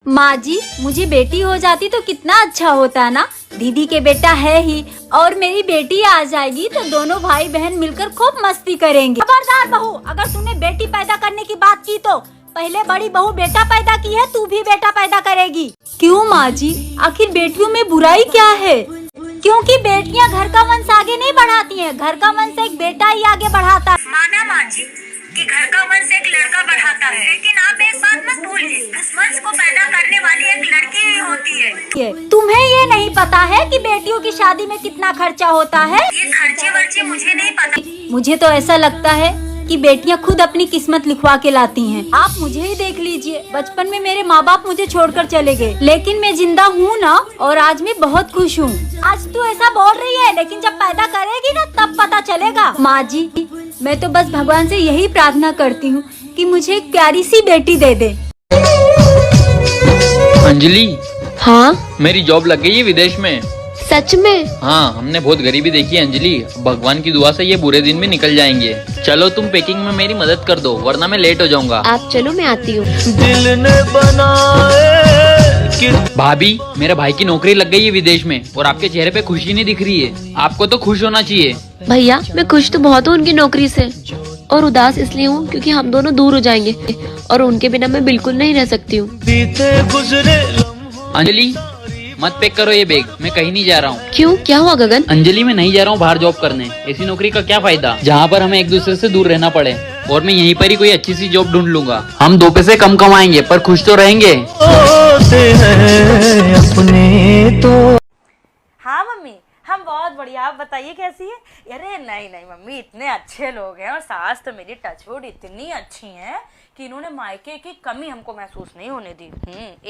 माँ जी, मुझे बेटी हो जाती तो कितना अच्छा होता ना। दीदी के बेटा है ही और मेरी बेटी आ जाएगी तो दोनों भाई बहन मिलकर खूब मस्ती करेंगे। खबरदार बहू, अगर तूने बेटी पैदा करने की बात की तो पहले बड़ी बहू बेटा पैदा की है, तू भी बेटा पैदा करेगी। क्यों माँ जी, आखिर बेटियों में बुराई क्या है? क्योंकि बेटियां घर का वंश आगे नहीं बढ़ाती हैं, घर का वंश एक बेटा ही आगे बढ़ाता है। माना माँ जी कि घर का वंश एक लड़का बढ़ाता है, लेकिन आप एक बात मत भूलिए, उस वंश को पैदा करने वाली एक लड़की ही होती है। तुम्हें ये नहीं पता है कि बेटियों की शादी में कितना खर्चा होता है? ये खर्चे वर्चे मुझे नहीं पता। मुझे तो ऐसा लगता है कि बेटियां खुद अपनी किस्मत लिखवा के लाती हैं। आप मुझे ही देख लीजिए, बचपन में मेरे माँ बाप मुझे छोड़कर चले गए, लेकिन मैं जिंदा हूँ ना, और आज मैं बहुत खुश हूँ। आज तू ऐसा बोल रही है, लेकिन जब पैदा करेगी ना तब पता चलेगा। माँ जी, मैं तो बस भगवान से यही प्रार्थना करती हूँ कि मुझे एक प्यारी सी बेटी दे दे। अंजलि, हाँ, मेरी जॉब लग गई है विदेश में। सच में? हाँ, हमने बहुत गरीबी देखी है अंजलि। भगवान की दुआ से ये बुरे दिन भी निकल जाएंगे। चलो तुम पैकिंग में मेरी मदद कर दो, वरना मैं लेट हो जाऊंगा। आप चलो, मैं आती हूँ। दिल ने बनाए कि भाभी, मेरे भाई की नौकरी लग गई है विदेश में और आपके चेहरे पे खुशी नहीं दिख रही है। आपको तो खुश होना चाहिए। भैया, मैं खुश तो बहुत हूँ उनकी नौकरी से, और उदास इसलिए हूँ क्योंकि हम दोनों दूर हो जाएंगे और उनके बिना मैं बिल्कुल नहीं रह सकती हूँ। बीते गुजरे अंजलि, मत पैक करो ये बैग, मैं कहीं नहीं जा रहा हूँ। क्यों, क्या हुआ गगन? अंजलि, मैं नहीं जा रहा हूँ बाहर जॉब करने। ऐसी नौकरी का क्या फायदा जहाँ पर हमें एक दूसरे से दूर रहना पड़े। और मैं यहीं पर ही कोई अच्छी सी जॉब ढूंढ लूंगा। हम 2 पैसे कम कमाएंगे पर खुश तो रहेंगे। होते हैं अपने तो। हाँ मम्मी, हम बहुत बढ़िया। आप बताइए कैसी है? अरे नहीं नहीं मम्मी, इतने अच्छे लोग हैं और सास तो मेरी टचवुड इतनी अच्छी हैं कि इन्होंने मायके की कमी हमको महसूस नहीं होने दी।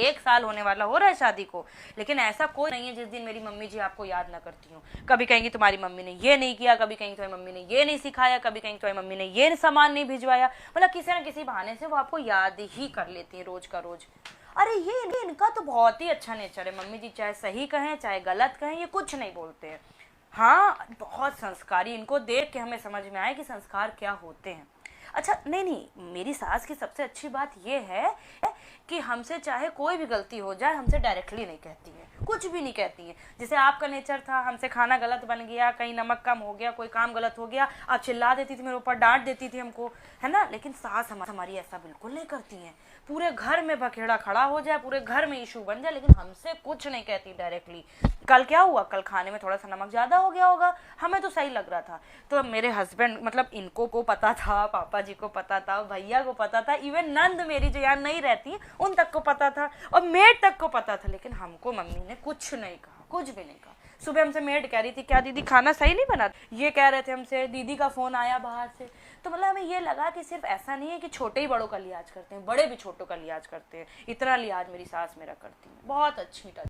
1 साल होने वाला हो रहा है शादी को, लेकिन ऐसा कोई नहीं है जिस दिन मेरी मम्मी जी आपको याद ना करती हूँ। कभी कहेंगी तुम्हारी मम्मी ने ये नहीं किया, कभी कहेंगी तुम्हारी मम्मी ने ये नहीं सिखाया, कभी कहेंगी तुम्हारी मम्मी ने ये सामान नहीं भिजवाया। मतलब किसी न किसी बहाने से वो आपको याद ही कर लेती हैं रोज का रोज। अरे ये इनका तो बहुत ही अच्छा नेचर है। मम्मी जी चाहे सही कहें चाहे गलत कहें, ये कुछ नहीं बोलते हैं। हाँ, बहुत संस्कारी। इनको देख के हमें समझ में आया कि संस्कार क्या होते हैं। अच्छा, नहीं, मेरी सास की सबसे अच्छी बात ये है कि हमसे चाहे कोई भी गलती हो जाए, हमसे डायरेक्टली नहीं कहती है, कुछ भी नहीं कहती है। जैसे आपका नेचर था, हमसे खाना गलत बन गया, कहीं नमक कम हो गया, कोई काम गलत हो गया, आप चिल्ला देती थी मेरे ऊपर, डांट देती थी हमको, है ना। लेकिन सास हमारी ऐसा बिल्कुल नहीं करती हैं। पूरे घर में बखेड़ा खड़ा हो जाए, पूरे घर में इशू बन जाए, लेकिन हमसे कुछ नहीं कहती डायरेक्टली। कल क्या हुआ, कल खाने में थोड़ा सा नमक ज़्यादा हो गया होगा, हमें तो सही लग रहा था, तो मेरे हस्बैंड मतलब इनको को पता था, पापा जी को पता था, भैया को पता था, इवन नंद मेरी जो यहाँ नहीं रहती उन तक को पता था, और मेड तक को पता था, लेकिन हमको मम्मी ने कुछ नहीं कहा, कुछ भी नहीं कहा। सुबह हमसे मेड कह रही थी, क्या दीदी खाना सही नहीं बना? ये कह रहे थे हमसे, दीदी का फ़ोन आया बाहर से। तो मतलब हमें ये लगा कि सिर्फ ऐसा नहीं है कि छोटे ही बड़ों का लिहाज करते हैं, बड़े भी छोटों का लिहाज करते हैं। इतना लिहाज मेरी सास मेरा करती है, बहुत अच्छी टच।